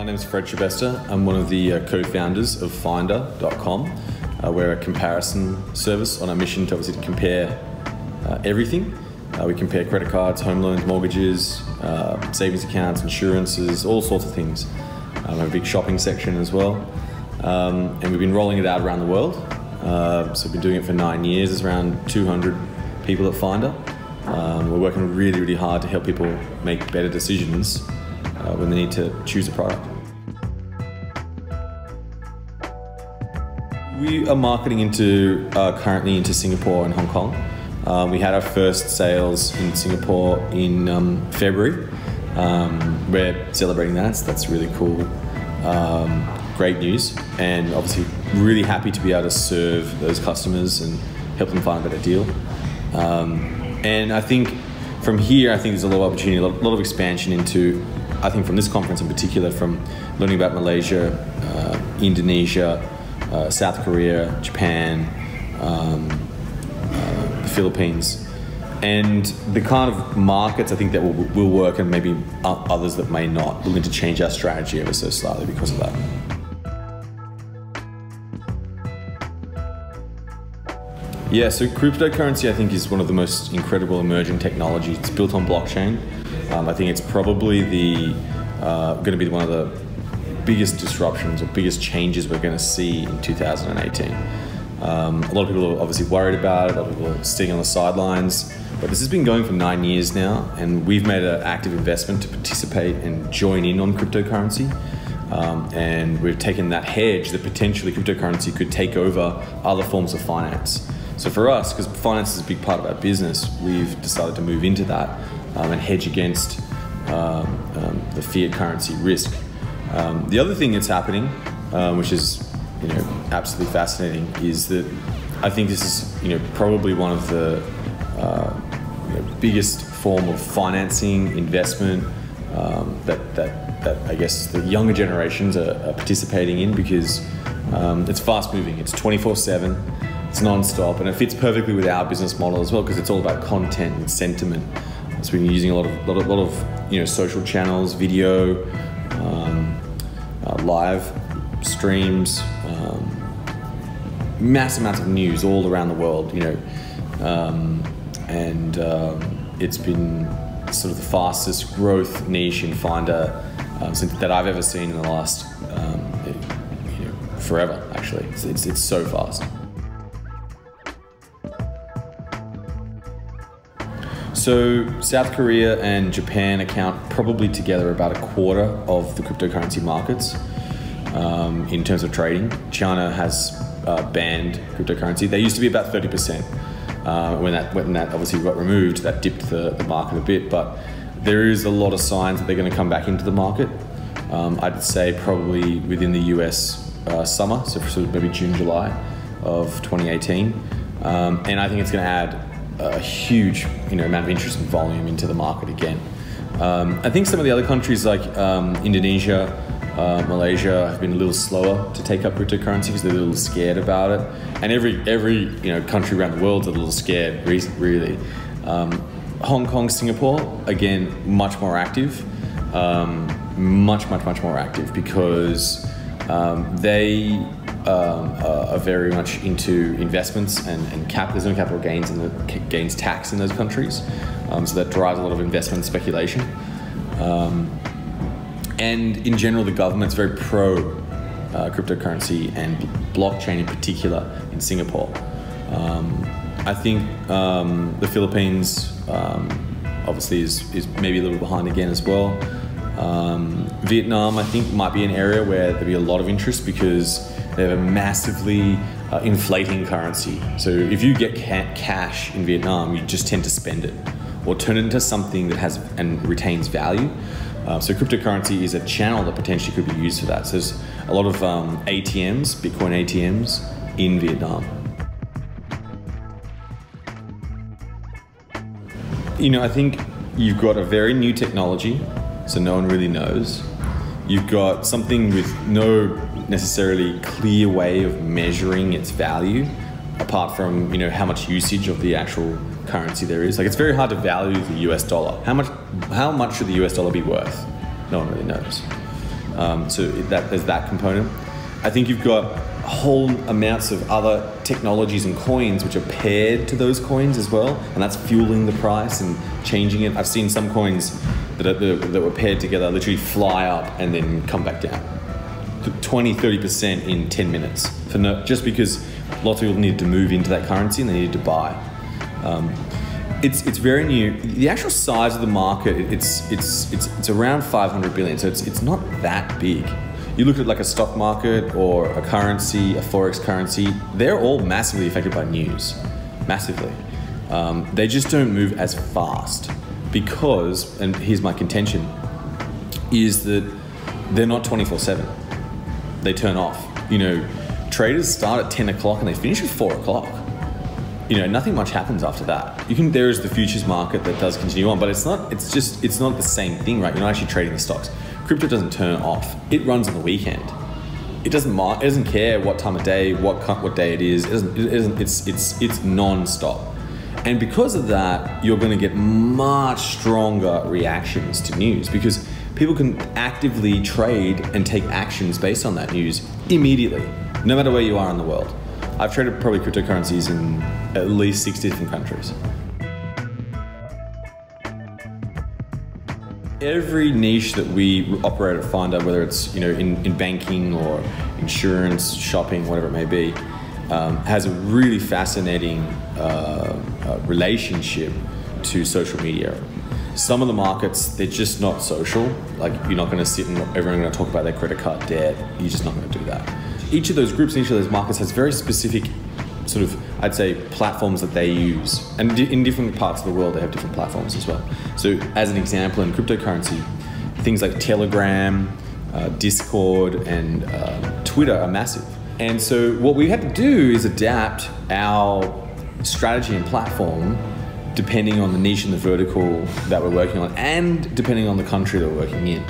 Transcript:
name is Fred Schebesta. I'm one of the co-founders of Finder.com. We're a comparison service on our mission to obviously compare everything. We compare credit cards, home loans, mortgages, savings accounts, insurances, all sorts of things. We have a big shopping section as well. And we've been rolling it out around the world. So we've been doing it for 9 years. There's around 200 people at Finder. We're working really, really hard to help people make better decisions when they need to choose a product. We are marketing currently into Singapore and Hong Kong. We had our first sales in Singapore in February. We're celebrating that, so that's really cool. Great news, and obviously really happy to be able to serve those customers and help them find a better deal. And I think from here, I think there's a lot of opportunity, a lot of expansion into, I think from this conference in particular, from learning about Malaysia, Indonesia, South Korea, Japan, the Philippines, and the kind of markets I think that will work, and maybe others that may not. We're going to change our strategy ever so slightly because of that. Yeah, so cryptocurrency I think is one of the most incredible emerging technologies. It's built on blockchain. I think it's probably going to be one of the biggest disruptions or biggest changes we're going to see in 2018. A lot of people are obviously worried about it, a lot of people are staying on the sidelines, but this has been going for 9 years now, and we've made an active investment to participate and join in on cryptocurrency. And we've taken that hedge that potentially cryptocurrency could take over other forms of finance. So for us, because finance is a big part of our business, we've decided to move into that and hedge against the fiat currency risk. The other thing that's happening, which is absolutely fascinating, is that I think this is probably one of the biggest form of financing investment that I guess the younger generations are participating in, because it's fast moving, it's 24/7, it's non-stop, and it fits perfectly with our business model as well, because it's all about content and sentiment. So we've been using a lot of social channels, video, live streams, massive amounts of news all around the world, and it's been sort of the fastest growth niche in Finder that I've ever seen in the last forever. Actually, it's so fast. So South Korea and Japan account probably together about a quarter of the cryptocurrency markets in terms of trading. China has banned cryptocurrency. They used to be about 30%. When that obviously got removed, that dipped the market a bit, but there is a lot of signs that they're going to come back into the market. I'd say probably within the US summer, so for sort of maybe June, July of 2018. And I think it's going to add a huge amount of interest and volume into the market again. I think some of the other countries like Indonesia, Malaysia have been a little slower to take up cryptocurrency because they're a little scared about it. And every country around the world's a little scared, really. Hong Kong, Singapore, again, much more active. Much more active, because they are very much into investments and there's no capital gains and gains tax in those countries. So that drives a lot of investment speculation. And in general, the government's very pro cryptocurrency and blockchain in particular in Singapore. I think the Philippines obviously is maybe a little behind again as well. Vietnam, I think, might be an area where there'll be a lot of interest because they have a massively inflating currency. So if you get cash in Vietnam, you just tend to spend it or turn it into something that has and retains value. So cryptocurrency is a channel that potentially could be used for that. So there's a lot of ATMs, Bitcoin ATMs in Vietnam. I think you've got a very new technology, so no one really knows. You've got something with no necessarily clear way of measuring its value, apart from how much usage of the actual currency there is. Like, it's very hard to value the US dollar. How much should the US dollar be worth? No one really knows. There's that component. I think you've got whole amounts of other technologies and coins which are paired to those coins as well, and that's fueling the price and changing it. I've seen some coins that were paired together literally fly up and then come back down 20-30% in 10 minutes just because lots of people needed to move into that currency and they needed to buy. It's very new. The actual size of the market, it's around 500 billion, so it's not that big. You look at like a stock market or a currency, a forex currency, they're all massively affected by news, massively. They just don't move as fast because, and here's my contention, is that they're not 24/7. They turn off. You know, traders start at 10 o'clock and they finish at 4 o'clock. You know, nothing much happens after that. There is the futures market that does continue on, but it's not the same thing, right? You're not actually trading the stocks. Crypto doesn't turn off. It runs on the weekend. It doesn't mind. It doesn't care what time of day, what day it is. It's non-stop. And because of that, you're going to get much stronger reactions to news because people can actively trade and take actions based on that news immediately, no matter where you are in the world. I've traded probably cryptocurrencies in at least 60 different countries. Every niche that we operate at Finder, whether it's in banking or insurance, shopping, whatever it may be, has a really fascinating relationship to social media. Some of the markets, they're just not social. Like, you're not going to sit and everyone going to talk about their credit card debt. You're just not going to do that. Each of those groups, each of those markets has very specific sort of, I'd say, platforms that they use. And in different parts of the world, they have different platforms as well. So as an example, in cryptocurrency, things like Telegram, Discord, and Twitter are massive. And so what we had to do is adapt our strategy and platform depending on the niche and the vertical that we're working on, and depending on the country that we're working in.